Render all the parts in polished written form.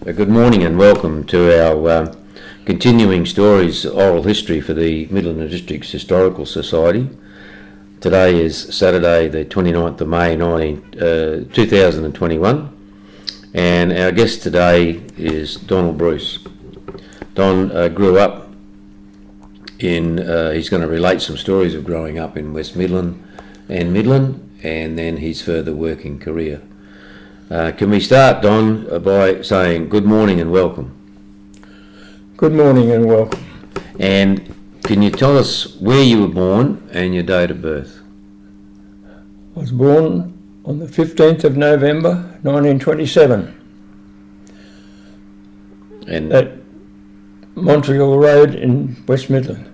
Good morning and welcome to our continuing stories oral history for the Midland Districts Historical Society. Today is Saturday the 29th of May 2021 and our guest today is Donald Bruce. Don grew up in, he's going to relate some stories of growing up in West Midland and Midland and then his further working career. Can we start, Don, by saying good morning and welcome? Good morning and welcome. And can you tell us where you were born and your date of birth? I was born on the 15th of November 1927 And at Montreal Road in West Midland.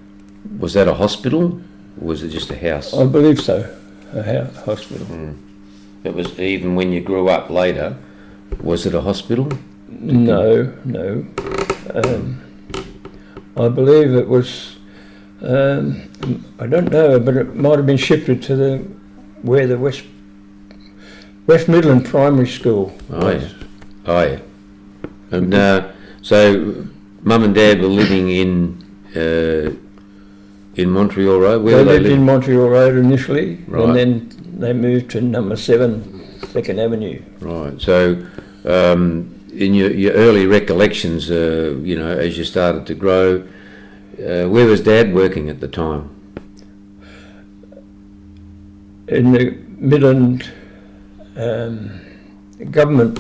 was that a hospital or was it just a house? I believe so, a hospital. It was, even when you grew up later, was it a hospital? No. I believe it was, I don't know, but it might have been shifted to the West Midland Primary School was. Yeah. And so Mum and Dad were living in Montreal Road? They lived in Montreal Road initially, Right. and then they moved to number 7, 2nd Avenue. Right. So in your early recollections, as you started to grow, where was Dad working at the time? In the Midland government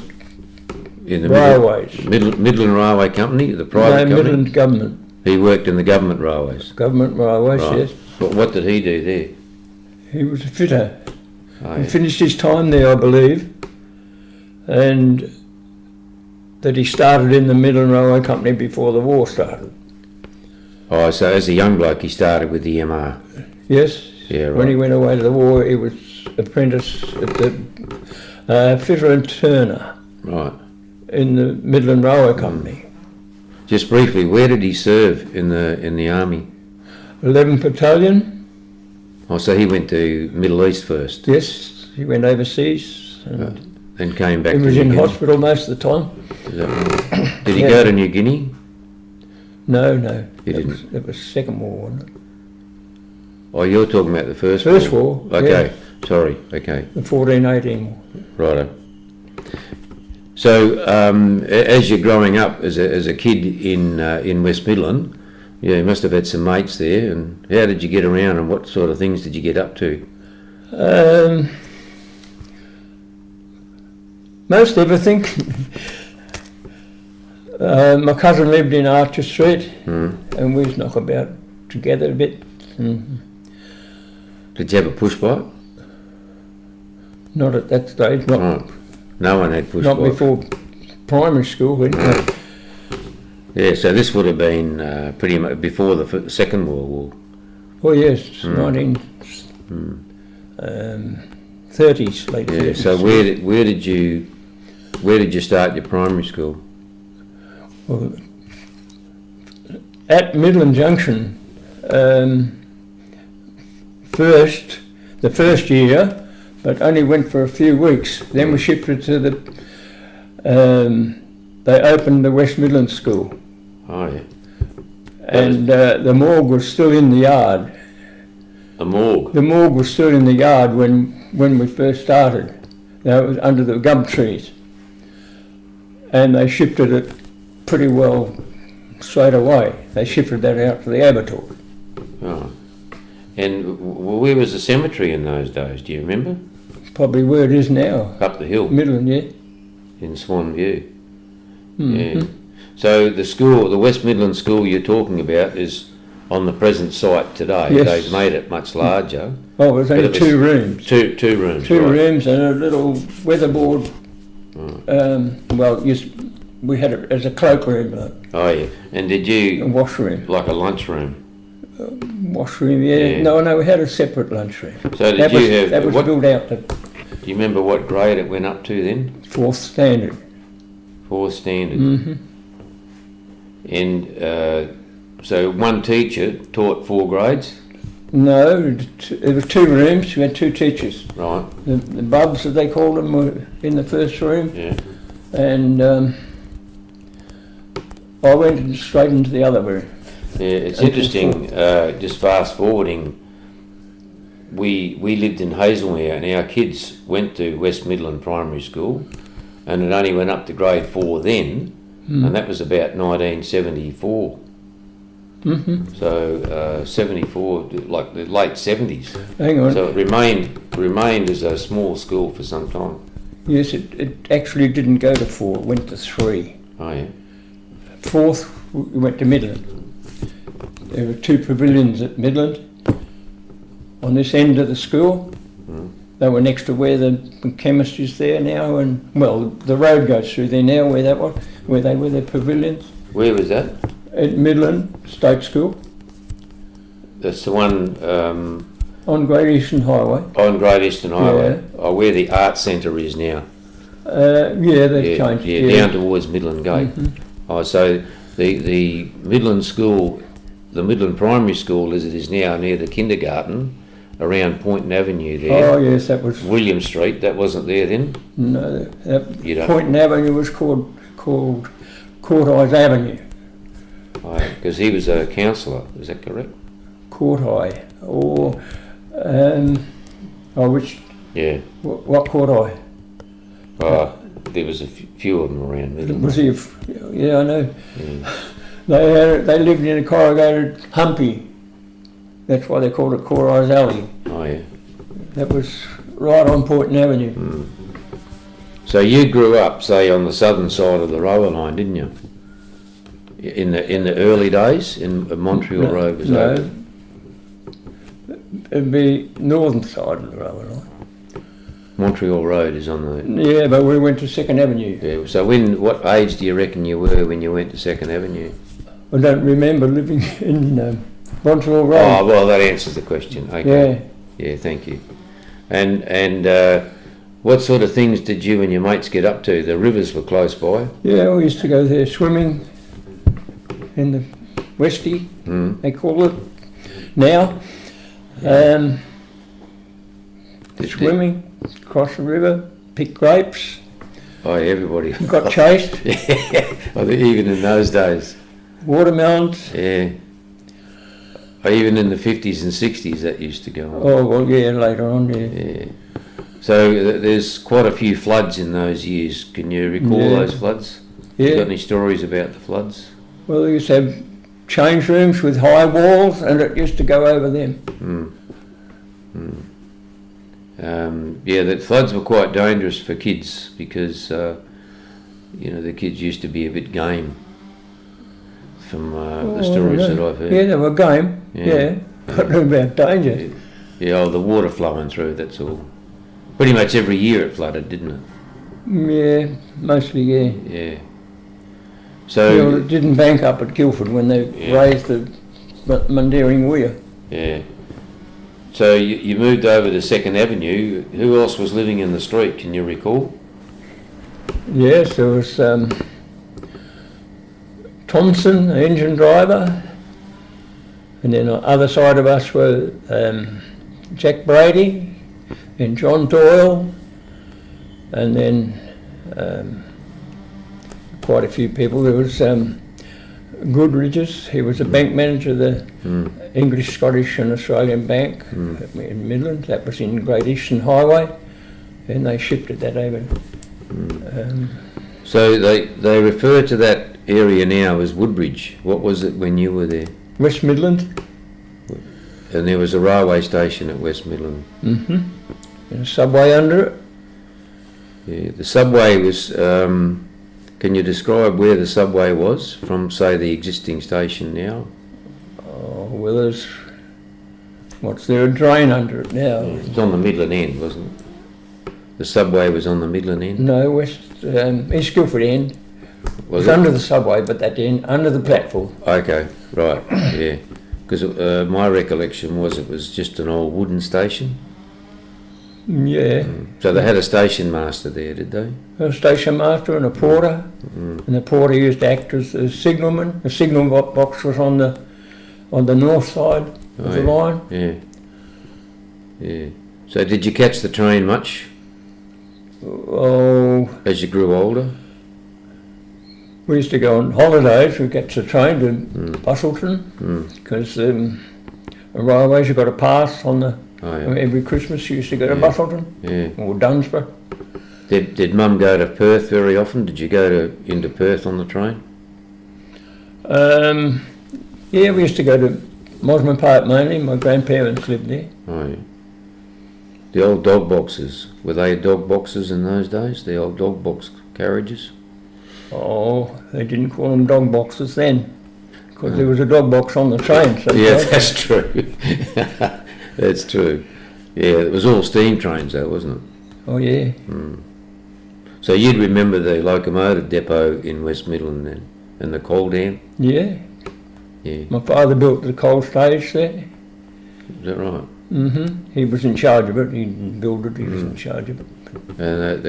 In the railways. Midland Railway Company, the private company? Midland government. He worked in the government railways? Government railways, Right. yes. What did he do there? He was a fitter. Oh, He yeah. finished his time there, I believe, and that he started in the Midland Railway Company before the war started. Oh, so as a young bloke he started with the MR? Yes. Yeah, right. When he went away to the war, he was apprentice at the fitter and turner Right. in the Midland Railway Company. Just briefly, where did he serve in the army? 11th Battalion. Oh, so he went to Middle East first? Yes, he went overseas. And And came back he to was New in Guinea? hospital most of the time. Is that right? Did he Yeah. go to New Guinea? No. He It didn't? was Second War, wasn't it? Oh, you're talking about the First War. Okay, yeah. sorry, okay, The 14-18 war. righto. So, as you're growing up as a kid in West Midland, you must have had some mates there, and how did you get around and what sort of things did you get up to? Most everything. My cousin lived in Archer Street, and we was knock about together a bit. Did you have a push bike? Not at that stage, not, Oh, no one had push not bikes. before primary school. Yeah, so this would have been pretty much before the Second World War. Oh yes, 1930s, late Yeah. 30s. So where did you start your primary school? Well, at Midland Junction, the first year, but only went for a few weeks. Then we shifted to the. They opened the West Midland School, Oh yeah. and the morgue was still in the yard. A morgue. The morgue was still in the yard when we first started. Now it was under the gum trees, and they shifted it pretty well straight away. They shifted that out to the abattoir. Oh. And where was the cemetery in those days? Do you remember? Probably where it is now. Up the hill Midland, yeah. in Swan View. Mhm. Yeah. So the school, the West Midland School you're talking about, is on the present site today. Yes. They've made it much larger. Oh, it was only But it was 2 rooms. Two rooms. Two right. rooms and a little weatherboard. We had it as a cloakroom, Oh yeah. And did a you washroom. like a lunchroom? Washroom, yeah. Yeah. No, we had a separate lunchroom. So did That you was, have? that was what, built out to do you remember what grade it went up to then? 4th standard. 4th standard. Mm-hmm. And so one teacher taught 4 grades. No, it was 2 rooms. We had 2 teachers. Right. The bubs, as they called them, were in the first room, Yeah. and I went straight into the other room. Yeah, it's Okay, interesting, just fast forwarding, we lived in Hazelmere and our kids went to West Midland Primary School and it only went up to grade 4 then, and that was about 1974. Mm-hmm. So 74, like the late 70s. Hang on. So it remained as a small school for some time. Yes, it actually didn't go to 4, it went to 3. Oh yeah. 4th, we went to Midland. There were 2 pavilions at Midland. On this end of the school, they were next to where the chemist is there now, and well, the road goes through there now, where that was, where they were their pavilions. Where was that? At Midland State School, That's the one on Great Eastern Highway. on Great Eastern Highway. Yeah. Oh, where the art centre is now. Yeah, they've changed. Yeah, down towards Midland Gate. Oh, so the Midland School, the Midland Primary School as it is now near the kindergarten, around Poynton Avenue there. Oh yes, that was William Street, that wasn't there then? no. You don't- Poynton Avenue was called Court Eyes Avenue. Because he was a councillor, is that correct? Court Eye, or which Yeah. what Court Eye? There was a few of them around Midland. Was he? Yeah, I know. Yeah. They lived in a corrugated humpy. That's why they called it Court Eyes Alley. Oh yeah. That was right on Poynton Avenue. So you grew up, say, on the southern side of the railway line, didn't you? In the early days, in Montreal Road was over? It'd be northern side of the railway line. Montreal Road is on the... Yeah, but we went to 2nd Avenue. Yeah, so what age do you reckon you were when you went to 2nd Avenue? I don't remember living in Montreal Road. Oh, well, that answers the question. Okay. Yeah, thank you. And what sort of things did you and your mates get up to? The rivers were close by. Yeah, we used to go there swimming in the Westie, they call it now. Swimming, cross the river, pick grapes, Oh, everybody. got chased, Yeah, I think even in those days. watermelons. Yeah. Oh, even in the 50s and 60s that used to go on. Oh, well, yeah, later on, yeah. Yeah. So there's quite a few floods in those years. Can you recall Yeah. those floods? You Yeah, got any stories about the floods? well, they used to have change rooms with high walls, and it used to go over them. Yeah, the floods were quite dangerous for kids because, the kids used to be a bit game from the stories that I've heard. Yeah, they were game, Yeah. yeah. But about danger. Yeah, the water flowing through, that's all. Pretty much every year it flooded, didn't it? Yeah, mostly, yeah. Yeah. Well, So, it didn't bank up at Guildford when they raised the Mundaring Weir. yeah. So you moved over to 2nd Avenue. Who else was living in the street, can you recall? Yes, there was Thompson, the engine driver, and then on the other side of us were Jack Brady and John Doyle, and then quite a few people. There was Goodridge's, he was a bank manager of the English, Scottish and Australian Bank in Midland. That was in Great Eastern Highway, and they shifted that over. So they refer to that area now as Woodbridge. What was it when you were there? West Midland. And there was a railway station at West Midland. And a subway under it. Yeah, the subway was... can you describe where the subway was from, say, the existing station now? Oh, well, there's... What's there, a drain under it now? It was on the Midland end, wasn't it? The subway was on the Midland end? No, East Guildford end. Was It's it? under the subway, but that end, under the platform. Okay, right, yeah. Because my recollection was it was just an old wooden station. Yeah. So they had a station master there, did they? A station master and a porter. And the porter used to act as a signalman. The signal box was on the north side of the line. Yeah. Yeah. So did you catch the train much Oh, as you grew older? We used to go on holidays. We'd get the train to Bustleton because the railways, you got a pass on the. Every Christmas you used to go to Bustleton or Dunsborough. Did Mum go to Perth very often? Did you go into Perth on the train? Yeah, we used to go to Mosman Park mainly. My grandparents lived there. Oh, yeah. The old dog boxes, were they dog boxes in those days? The old dog box carriages? Oh, they didn't call them dog boxes then, because there was a dog box on the train. So yeah, that's true. That's true. Yeah, it was all steam trains though, wasn't it? Oh, yeah. So you'd remember the locomotive depot in West Midland then, and the coal dam? Yeah. Yeah. My father built the coal stage there. Is that right? He was in charge of it. He didn't build it, he was in charge of it. And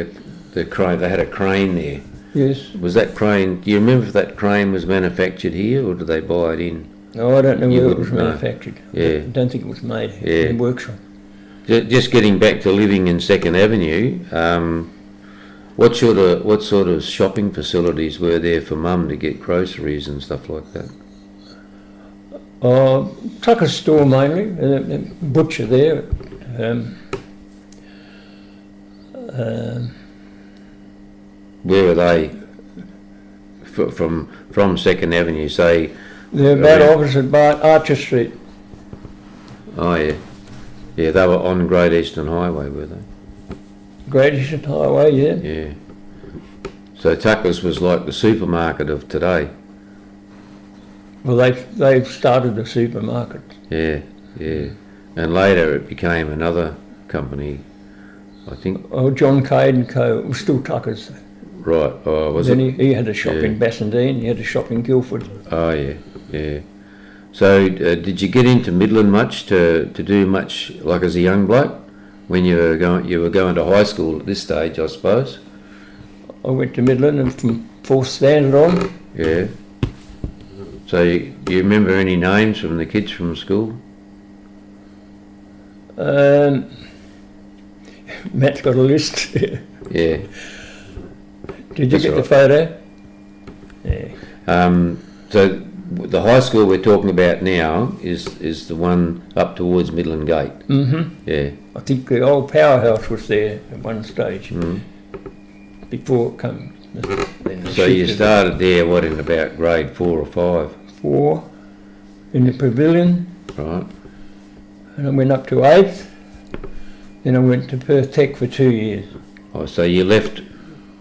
the crane, they had a crane there. Yes. Was that crane, do you remember if that crane was manufactured here or did they buy it in? No, I don't know where it was manufactured. Yeah. I don't think it was made in the workshop. Just getting back to living in Second Avenue, what sort of shopping facilities were there for Mum to get groceries and stuff like that? Tucker's store mainly, the butcher there. Where are they? From Second Avenue, say? They're about opposite Archer Street. Oh yeah, yeah. They were on Great Eastern Highway, were they? Great Eastern Highway, yeah. Yeah. So Tucker's was like the supermarket of today. Well, they've started the supermarket. Yeah, yeah. And later it became another company, I think. Oh, John Cade and Co. It was still Tucker's. Right. Oh, was then it? He had a shop in Bassendean. He had a shop in Guildford. Oh yeah, yeah. So did you get into Midland much to do much like as a young bloke when you were going to high school at this stage, I suppose? I went to Midland and from 4th standard on. Yeah. So you remember any names from the kids from school? Matt's got a list. Yeah. Did you get the photo? Yeah. So the high school we're talking about now is the one up towards Midland Gate. Yeah. I think the old powerhouse was there at one stage before it came. So you started there, what, in about grade 4 or 5? 4 in the pavilion. Right. And I went up to 8th. Then I went to Perth Tech for 2 years. Oh, so you left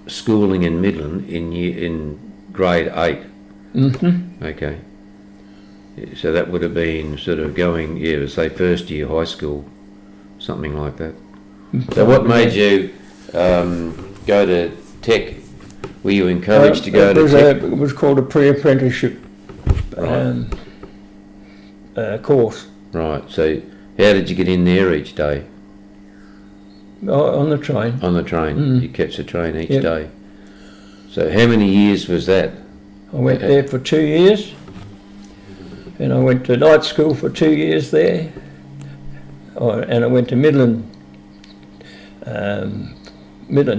schooling in Midland in grade 8? Okay. So that would have been sort of going, say first year high school, something like that. So what made you go to Tech? Were you encouraged to go to Tech? It was called a pre-apprenticeship course. Right. So how did you get in there each day? On the train. On the train. You catch the train each day. So how many years was that? I went there for 2 years. And I went to night school for 2 years there. And I went to Midland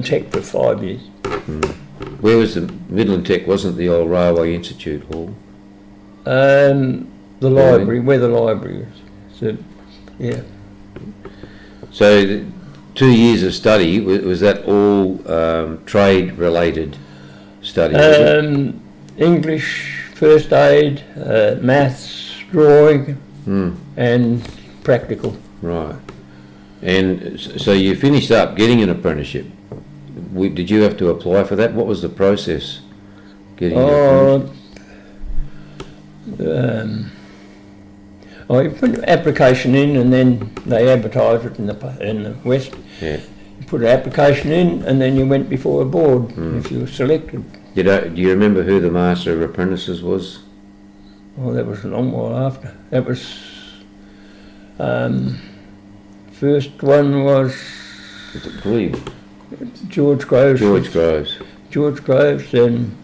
Tech for 5 years. Where was the Midland Tech? Wasn't the old Railway Institute Hall? The library, where the library is. So, yeah. So 2 years of study, was that all trade-related study? English, first aid, maths, drawing, and practical. Right. And so you finished up getting an apprenticeship. Did you have to apply for that? What was the process getting your apprenticeship? You put an application in and then they advertised it in the West. Yeah. You put an application in and then you went before a board if you were selected. Do you remember who the Master of Apprentices was? Oh, that was a long while after. That was... first one was... Was it Glebe? George Groves. George Groves, then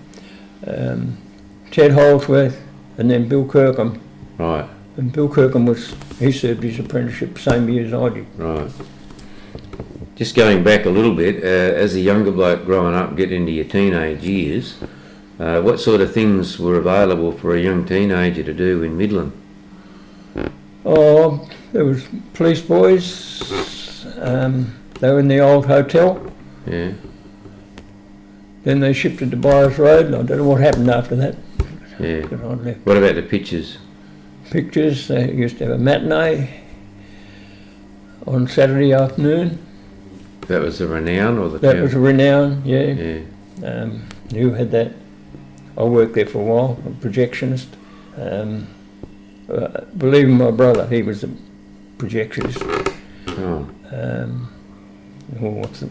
Ted Holsworth, and then Bill Kirkham. Right. And Bill Kirkham he served his apprenticeship same year as I did. Right. Just going back a little bit, as a younger bloke growing up, getting into your teenage years, What sort of things were available for a young teenager to do in Midland? Oh, there was police boys. They were in the old hotel. Yeah. Then they shifted to Byers Road, and I don't know what happened after that. Yeah. 'Cause I left. What about the pictures? Pictures, they used to have a matinee on Saturday afternoon. That was the Renown or the That town? was a Renown, yeah. Yeah. You had that. I worked there for a while, a projectionist. Believe me, my brother, he was a projectionist. Oh. What's the...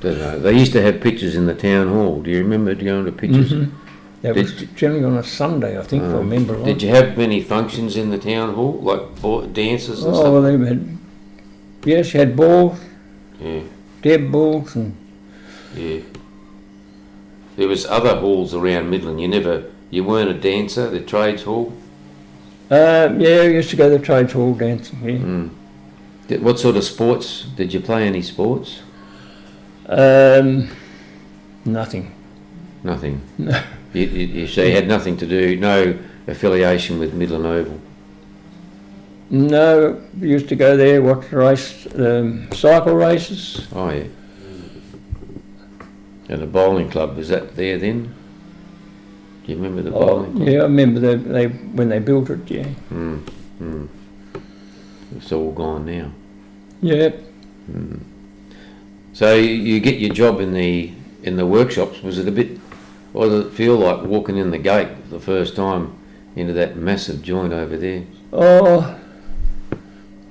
Don't know. They used to have pictures in the town hall. Do you remember going to pictures? Mhm. That was generally on a Sunday, I think, if I remember right. Did you have many functions in the town hall, like dances and Oh, stuff? well, they had... Yes, you had balls, Yeah, dead balls, and... yeah. There was other halls around Midland. You weren't a dancer, the trades hall? Yeah, I used to go to the trades hall dancing, yeah. What sort of sports? Did you play any sports? Nothing. Nothing. No. So you had nothing to do, no affiliation with Midland Oval? No, we used to go there, watch the race, cycle races. Oh, yeah. And the bowling club, was that there then? Do you remember the bowling club? Yeah, I remember when they built it, yeah. It's all gone now. Yeah. So you get your job in the workshops. Was it a bit? What did it feel like walking in the gate the first time into that massive joint over there? Oh,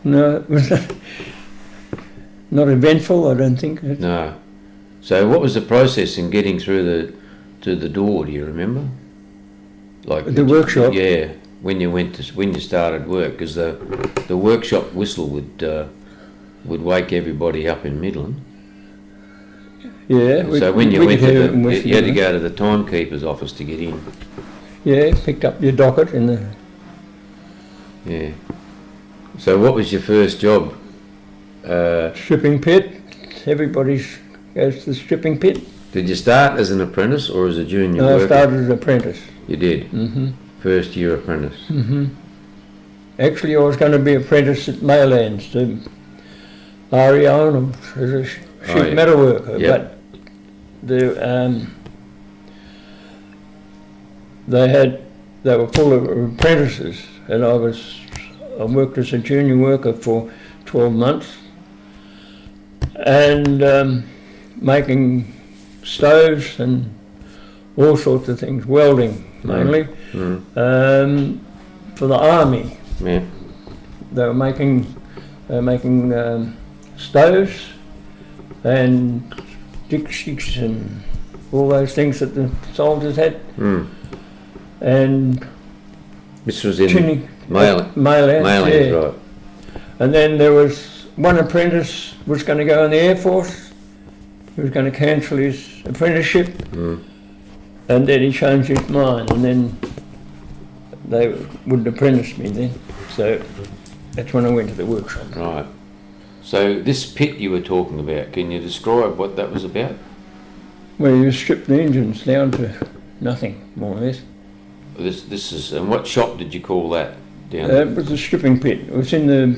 no, it was not eventful, I don't think. No. So what was the process in getting through to the door? Do you remember? Like The workshop? Yeah, when you started work, because the workshop whistle would wake everybody up in Midland. Yeah. So when you went you had to go to the timekeeper's office to get in. Yeah, picked up your docket in the... Yeah. So what was your first job? Stripping pit. Everybody goes to the stripping pit. Did you start as an apprentice or as a junior No, worker? I started as an apprentice. You did? Mm-hmm. First year apprentice? Mm-hmm. Actually, I was going to be apprentice at Maylands to Arion as a sheet metal worker, Yep. but they were full of apprentices, and I worked as a junior worker for 12 months, and making stoves and all sorts of things, welding mainly, for the army. Yeah. They were making stoves and dixie's and all those things that the soldiers had. And This was in Chinny, Maylands, yeah. right. And then there was one apprentice was going to go in the Air Force. He was going to cancel his apprenticeship, and then he changed his mind, and then they wouldn't apprentice me then. So that's when I went to the workshop. Right. So this pit you were talking about, can you describe what that was about? Well, you stripped the engines down to nothing, more or less. This is, and what shop did you call that down there? It was a stripping pit. It was in the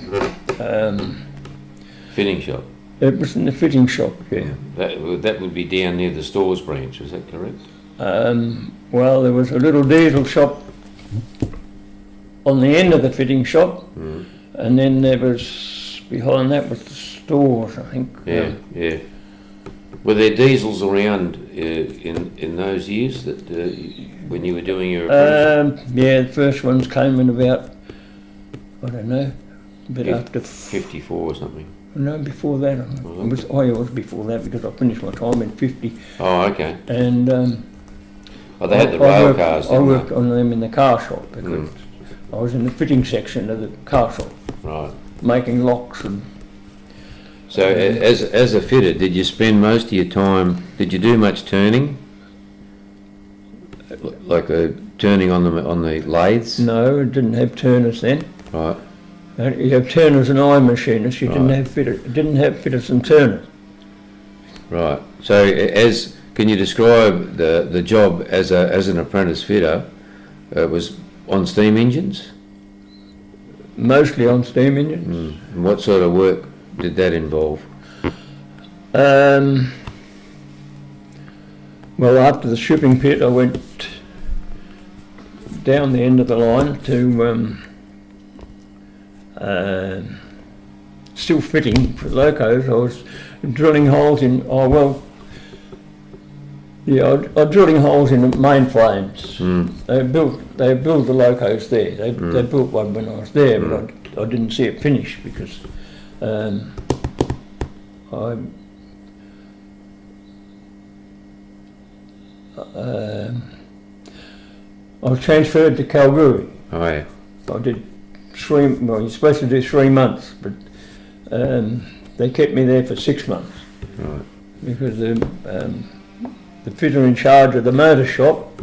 Fitting shop. It was in the fitting shop, yeah. That would be down near the stores branch, is that correct? Well, there was a little diesel shop on the end of the fitting shop, and then there was, behind that was the stores, I think. Yeah, yeah. Were there diesels around in those years that when you were doing your apprenticeship? Yeah, the first ones came in about, I don't know, a bit after 54 or something. No, before that. It was before that because I finished my time in 50. Oh, okay. And they had the rail cars. I worked on them in the car shop because I was in the fitting section of the car shop. Right. Making locks and. So as a fitter, did you spend most of your time? Did you do much turning? Like turning on the lathes? No, I didn't have turners then. Right. You have turners and iron machinists. You didn't have fitters and turners. Right. So can you describe the job as an apprentice fitter? Was on steam engines? Mostly on steam engines. And what sort of work did that involve? Well, after the shipping pit, I went down the end of the line to still fitting for locos. I was drilling holes in. I was drilling holes in the main frames. They built the locos there. They built one when I was there, but I didn't see it finished because I was transferred to Kalgoorlie. Oh yeah. I did well, you're supposed to do 3 months, but they kept me there for 6 months. Right. Because the fitter in charge of the motor shop,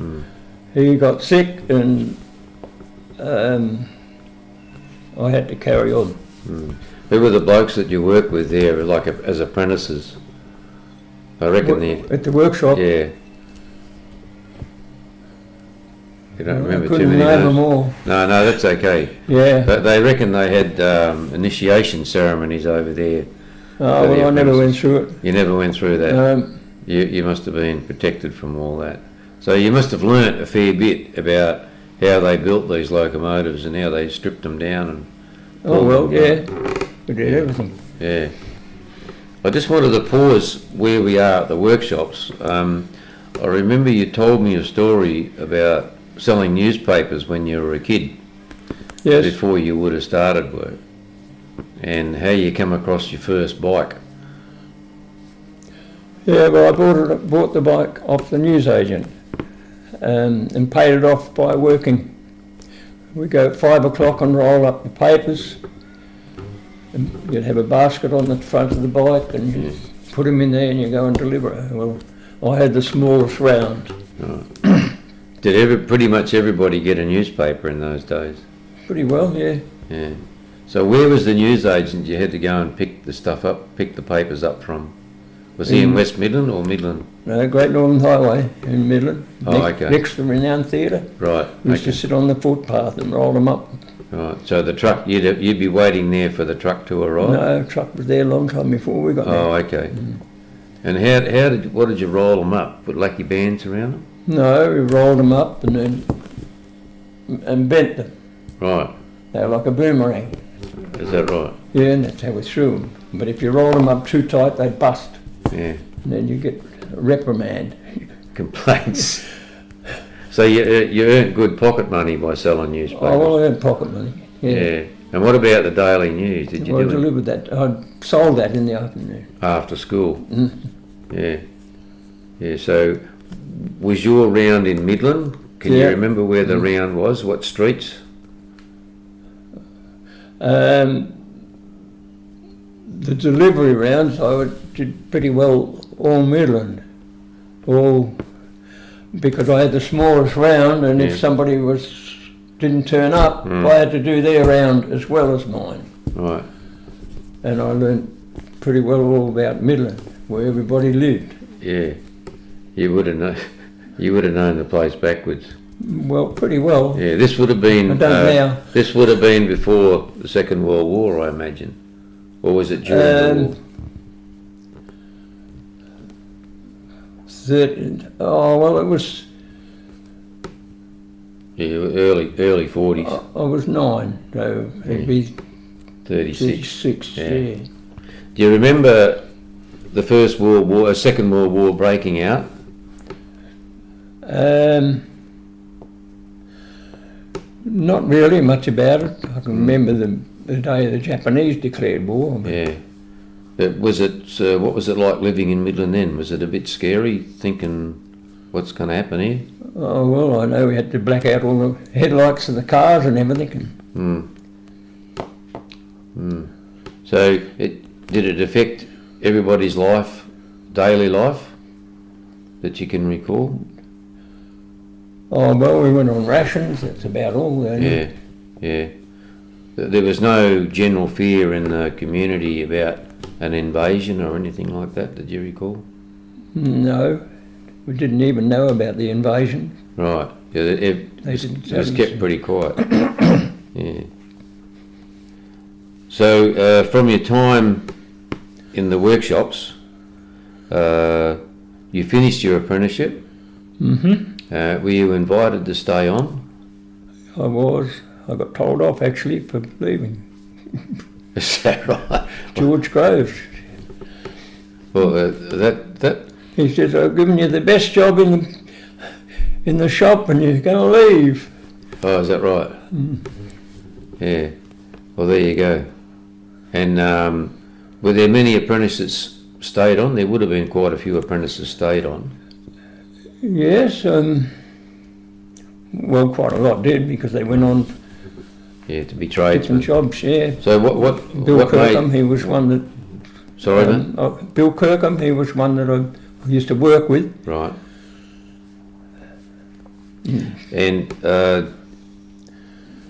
he got sick and I had to carry on. Who were the blokes that you worked with there, like as apprentices? I reckon At the workshop? Yeah. You don't remember I couldn't too many name names? them all. No, that's okay. Yeah. But they reckon they had initiation ceremonies over there. Oh, well, I never went through it. You never went through that? You must have been protected from all that. So you must have learnt a fair bit about how they built these locomotives and how they stripped them down. And oh, well, yeah. We did everything. Yeah. I just wanted to pause where we are at the workshops. I remember you told me a story about selling newspapers when you were a kid. Yes. Before you would have started work. And how you come across your first bike. Yeah, well, I bought the bike off the newsagent and paid it off by working. We go at 5 o'clock and roll up the papers. And you'd have a basket on the front of the bike and you put them in there and you go and deliver it. Well, I had the smallest round. Right. Did pretty much everybody get a newspaper in those days? Pretty well, yeah. Yeah. So where was the newsagent you had to go and pick the papers up from? Was he in West Midland or Midland? No, Great Northern Highway in Midland. Oh, okay. Next to the renowned theatre. Right. We used to sit on the footpath and roll them up. Right. So the truck, you'd be waiting there for the truck to arrive? No, the truck was there a long time before we got there. Oh, okay. And what did you roll them up? Put lucky bands around them? No, we rolled them up and bent them. Right. They were like a boomerang. Is that right? Yeah, and that's how we threw them. But if you roll them up too tight, they'd bust. Yeah. And then you get a reprimand. Complaints. So you earned good pocket money by selling newspapers? Oh, well, I earned pocket money. Yeah. And what about the Daily News? Did you I do it delivered that. I sold that in the afternoon. after school? Yeah. Yeah. So was your round in Midland? Can you remember where the round was? What streets? The delivery rounds, I did pretty well all Midland. Because I had the smallest round, and if somebody didn't turn up, I had to do their round as well as mine. Right. And I learned pretty well all about Midland, where everybody lived. Yeah. You would have known the place backwards. Well, pretty well. Yeah. This would have been. I don't now. This would have been before the Second World War, I imagine, or was it during the war? Well, it was. Yeah, early 40s. I was 9, so it'd be 36. 36. Yeah. Do you remember the Second World War breaking out? Not really much about it. I can remember the day the Japanese declared war. Yeah. What was it like living in Midland then? Was it a bit scary, thinking what's going to happen here? Oh, well, I know we had to black out all the headlights of the cars and everything. So did it affect everybody's life, daily life, that you can recall? Oh, well, we went on rations, that's about all. Yeah. There was no general fear in the community about an invasion or anything like that, did you recall? No, we didn't even know about the invasion. Right. Yeah, it was kept pretty quiet. Yeah. So, from your time in the workshops, you finished your apprenticeship. Mm-hmm. Were you invited to stay on? I was. I got told off actually for leaving. Is that right? George Groves. Well, that. He says, "I've given you the best job in the shop, and you're going to leave." Oh, is that right? Yeah. Well, there you go. And were there many apprentices stayed on? There would have been quite a few apprentices stayed on. Yes. Well, quite a lot did, because they went on Yeah, to be tradesmen. different jobs. Yeah. So what? Bill what Kirkham, made? he was one that. Sorry, man. Bill Kirkham, he was one that I used to work with. Right. And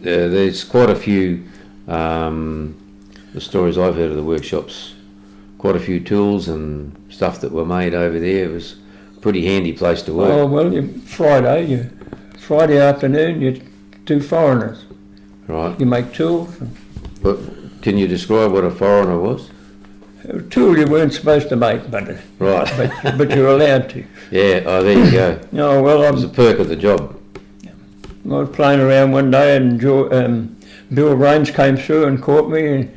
there's quite a few. The stories I've heard of the workshops, quite a few tools and stuff that were made over there. It was a pretty handy place to work. Oh well, Friday afternoon you do foreigners. Right. You make tools. But can you describe what a foreigner was? A tool you weren't supposed to make, but Right. but you're allowed to. Yeah. Oh, there you go. Oh well, It was a perk of the job. I was playing around one day, and Bill Raines came through and caught me, and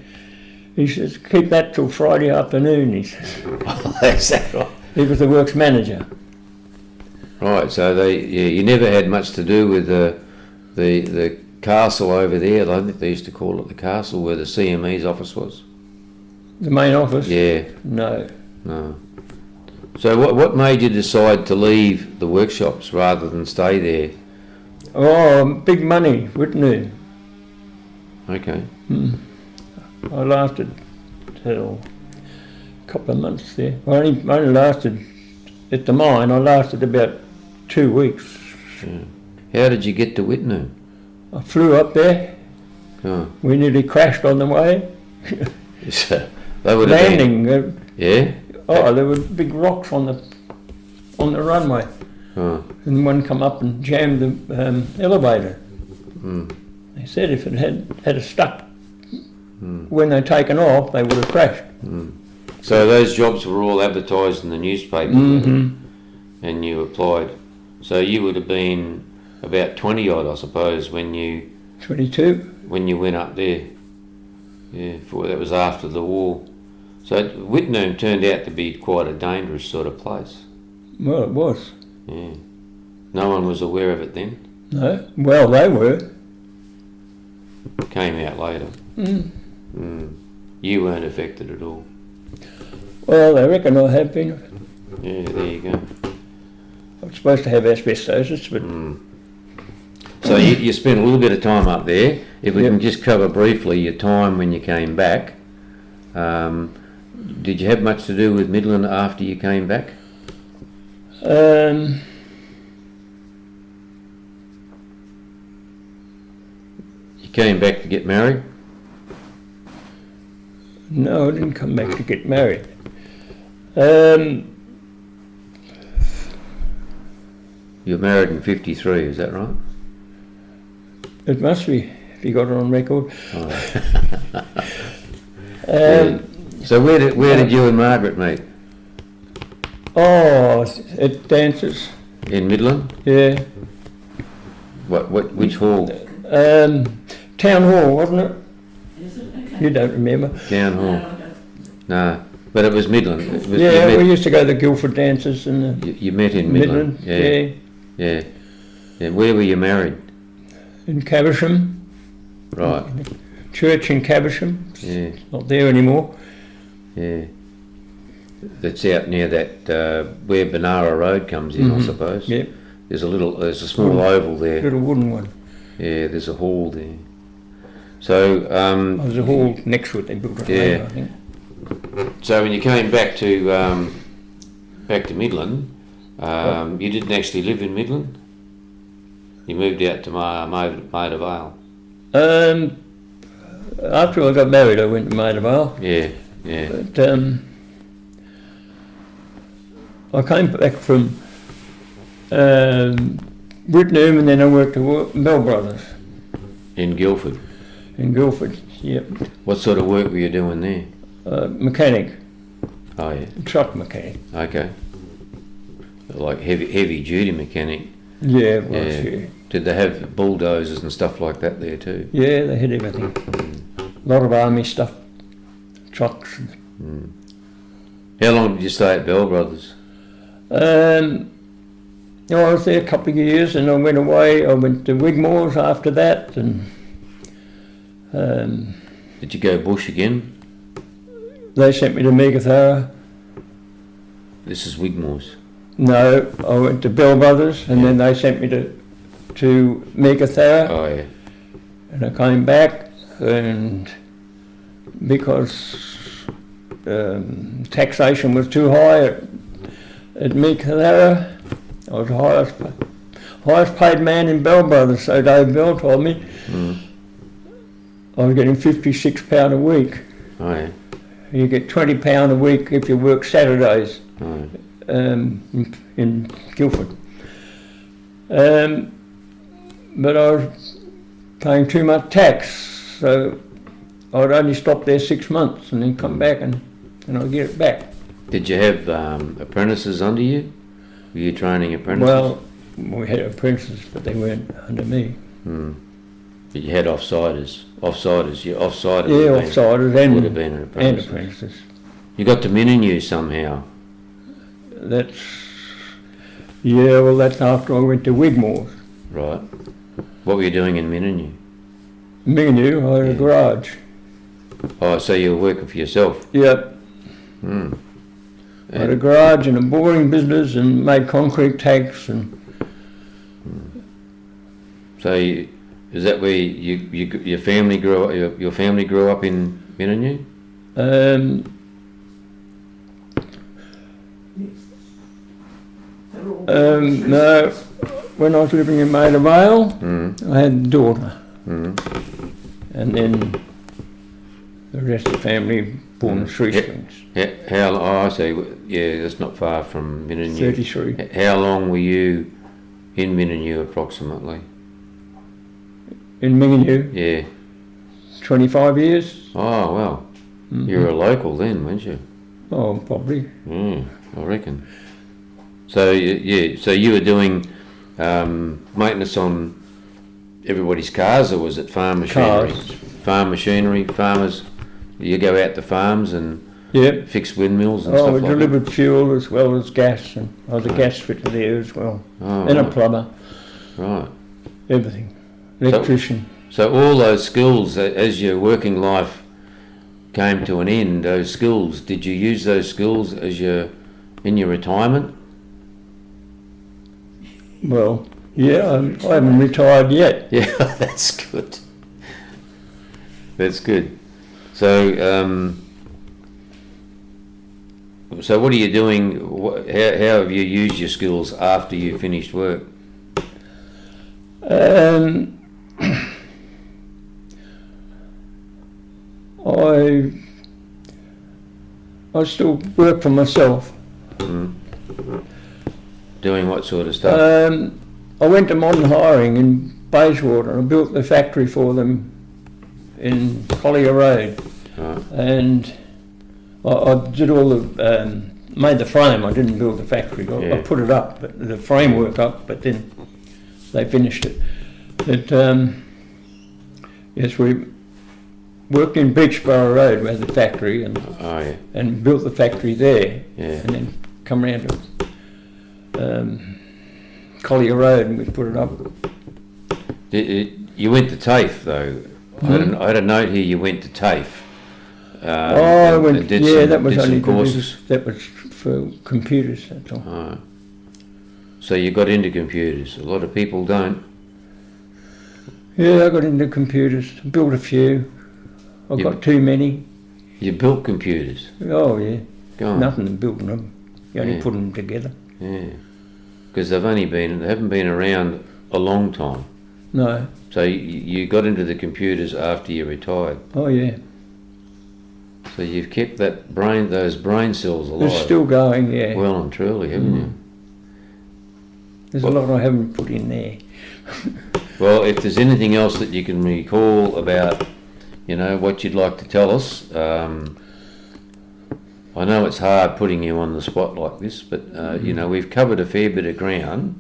he says, "Keep that till Friday afternoon." He says. Is that right? He was the works manager. Right. So you never had much to do with the castle over there. I think they used to call it the castle, where the CME's office was. The main office? Yeah. No. No. So what made you decide to leave the workshops rather than stay there? Oh, big money, wouldn't it? Okay. I lasted till a couple of months there. I only lasted, at the mine, I lasted about 2 weeks. Yeah. How did you get to Whitney? I flew up there. Oh. We nearly crashed on the way. So they would have Landing. Yeah? Oh, there were big rocks on the runway. Oh. And one come up and jammed the elevator. They said if it had stuck when they taken off, they would have crashed. So those jobs were all advertised in the newspaper, and you applied. So you would have been about 20 odd, I suppose, when you 22. when you went up there. Yeah, that was after the war. So Whitney turned out to be quite a dangerous sort of place. Well, it was. Yeah. No one was aware of it then. No. Well, they were. Came out later. You weren't affected at all. Well, they reckon I have been. Yeah, there you go. I'm supposed to have asbestosis, but So you spent a little bit of time up there. If we Yep. can just cover briefly your time when you came back. Did you have much to do with Midland after you came back? You came back to get married? no, I didn't come back to get married. You were married in 53, is that right? It must be, if you got it on record. Yeah. So where did you and Margaret meet? Oh, at dances. In Midland? Yeah. Which hall? Town Hall, wasn't it? Is it? Okay. You don't remember. Town Hall. No, I don't. No, but it was Midland. It was, Yeah, you we met, used to go to the Guildford dances in the you met in Midland. yeah, Yeah. Yeah. Where were you married? in Caversham, Right. church in Caversham. Yeah. Not there anymore. Yeah. That's out near that where Benara Road comes in, I suppose. Yep, There's a small oval there. little wooden one. Yeah, there's a hall there. So There's a hall next to it. They built it Yeah. later, I think. so when you came back to Midland, you didn't actually live in Midland. You moved out to Maida Vale. After I got married, I went to Maida Vale. Yeah, yeah. But I came back from Whitney, and then I worked at Bell Brothers In Guildford. in Guildford. Yep, What sort of work were you doing there? mechanic, Oh yeah. truck mechanic. Okay. Like heavy duty mechanic. Yeah, it was. Yeah. Did they have bulldozers and stuff like that there too? Yeah, they had everything. A lot of army stuff, trucks. How long did you stay at Bell Brothers? I was there a couple of years, and I went away. I went to Wigmore's after that, and Did you go bush again? they sent me to Megathara. This is Wigmore's. No, I went to Bell Brothers, and then they sent me to Megathara, Oh yeah. and I came back, and because taxation was too high at Megathara, I was the highest paid man in Bell Brothers, so Dave Bell told me. I was getting £56 a week. Oh yeah. You get £20 a week if you work Saturdays. Oh, In Guildford. But I was paying too much tax, so I'd only stop there 6 months and then come back and I'd get it back. Did you have apprentices under you? Were you training apprentices? Well, we had apprentices, but they weren't under me. But you had offsiders. You offsiders. Yeah, offsiders would have been an and apprentice. apprentices. You got to Mininu somehow. That's that's after I went to Wigmore's. Right. What were you doing in Mininu? Minganu, I had a garage. Oh, so you were working for yourself? Yep. I had a garage and a boring business and made concrete tanks and. So is that where your family grew up? Your family grew up in Mininu? No, when I was living in Maida Vale, I had a daughter, and then the rest of the family born in Three Springs. I see. Yeah, that's not far from Mininu. 33. How long were you in Mininu approximately? In Minganu, Yeah. 25 years. Oh well, you were a local then, weren't you? Oh, probably. I reckon. So so you were doing maintenance on everybody's cars, or was it farm machinery? Cars. Farm machinery, farmers. You go out to farms and Yep. fix windmills and Oh, stuff we like that. delivered fuel as well as gas, and I was a gas fitter there as well, Oh, and a right. plumber, Right. everything, electrician. So all those skills, as your working life came to an end, those skills, did you use those skills in your retirement? Well, yeah, I haven't retired yet. Yeah, that's good. That's good. So, so what are you doing? How have you used your skills after you finished work? I still work for myself. Doing what sort of stuff? I went to Modern Hiring in Bayswater and I built the factory for them in Collier Road. Right. And I did all the, made the frame. I didn't build the factory. I put it up, but the framework up, but then they finished it. Yes, we worked in Beachborough Road, where the factory, and and built the factory there. Yeah. And then come round to Collier Road and we put it up. You went to TAFE though. I had a note here. You went to TAFE. I went. That was only courses. That was for computers. That's all. Oh. So you got into computers. A lot of people don't. Yeah, I got into computers. Built a few. I got too many. You built computers. Oh yeah. Go on. Nothing to build them. You only put them together. Yeah. Because they haven't been around a long time. No. So you got into the computers after you retired. Oh yeah. So you've kept those brain cells alive. It's still going, yeah. Well and truly, haven't you? There's a lot I haven't put in there. Well, if there's anything else that you can recall about, what you'd like to tell us, I know it's hard putting you on the spot like this, but we've covered a fair bit of ground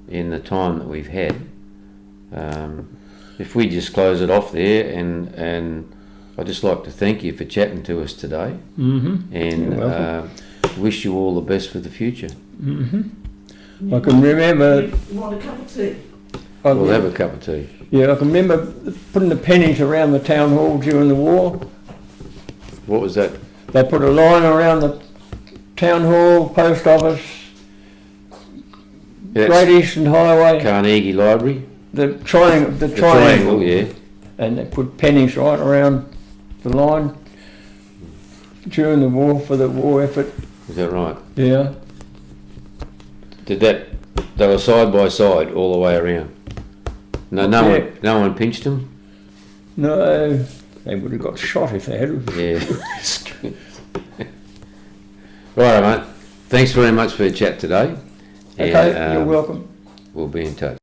in the time that we've had. If we just close it off there, and I'd just like to thank you for chatting to us today, and wish you all the best for the future. I can remember. You want a cup of tea? We'll have a cup of tea. Yeah, I can remember putting the pennies around the town hall during the war. What was that? They put a line around the town hall, post office, Great Eastern Highway, Carnegie Library. the triangle. The triangle, yeah. And they put pennies right around the line during the war for the war effort. Is that right? Yeah. They were side by side all the way around. No one pinched them. No, they would have got shot if they had. Yeah. Right, mate. Thanks very much for your chat today. Okay, And, you're welcome. We'll be in touch.